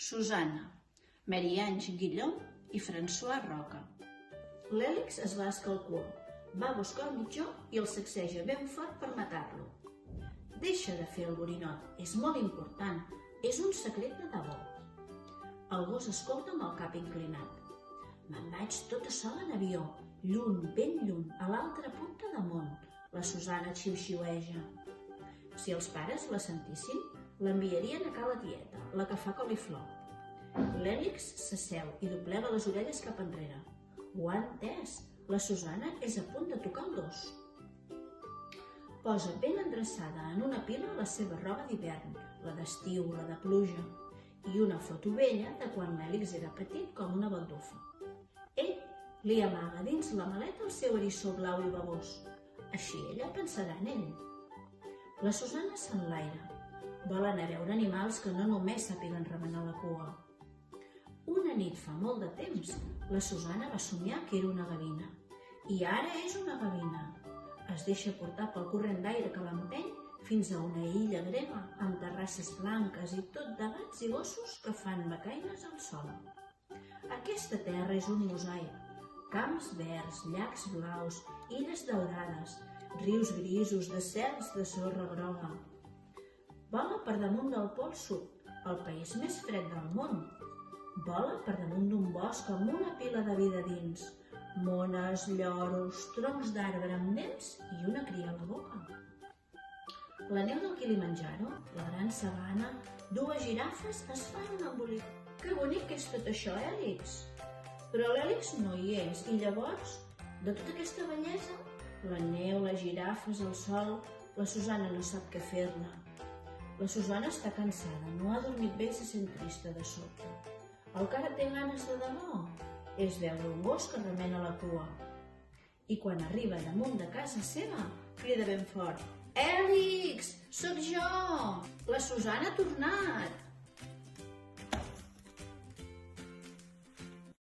Susana, Maria-Àngel Guillaume i François Roca. L'Hèlix es rasca el cul, va a buscar el mitjó i el sacseja ben fort per matar-lo. Deixa de fer el borinot, és molt important, és un secret de debò. El gos escolta amb el cap inclinat. Me'n vaig tota sola en avió, lluny, ben lluny, a l'altra punta del món. La Susana xiu-xiueja. Si els pares la sentissin, l'enviarien a ca la tieta, la que fa coliflor. L'Hèlix s'asseu i doblega les orelles cap enrere. Ho ha entès, la Susana és a punt de tocar el dos. Posa ben endreçada en una pila la seva roba d'hivern, la d'estiu, la de pluja, i una foto vella de quan l'Hèlix era petit com una baldufa. Ell li amaga dins la maleta el seu eriçó blau i babós. Així ella pensarà en ell. La Susana s'enlaira. Vol anar a veure animals que no només sàpiguen remenar la cua. Una nit fa molt de temps, la Susana va somiar que era una gavina. I ara és una gavina. Es deixa portar pel corrent d'aire que l'empeny fins a una illa grega amb terrasses blanques i tot de gats i gossos que fan becaines al sol. Aquesta terra és un mosaic. Camps verds, llacs blaus, illes daurades, rius grisos de cels de sorra groga. Vola per damunt del Pol Sud, el país més fred del món. Vola per damunt d'un bosc amb una pila de vida dins. Mones, lloros, troncs d'arbre amb dents i una cria a la boca. La neu del Kilimanjaro, la gran sabana, dues girafes es fan un embolic. Que bonic que és tot això, Hèlix! Però l'Hèlix no hi és i llavors, de tota aquesta bellesa, la neu, les girafes, el sol, la Susana no sap què fer-ne. La Susana està cansada, no ha dormit bé i se sent trista de sobte. El que ara té ganes de debò és veure un gos que remena la cua. I quan arriba damunt de casa seva, crida ben fort: «Hèlix, sóc jo! La Susana ha tornat!»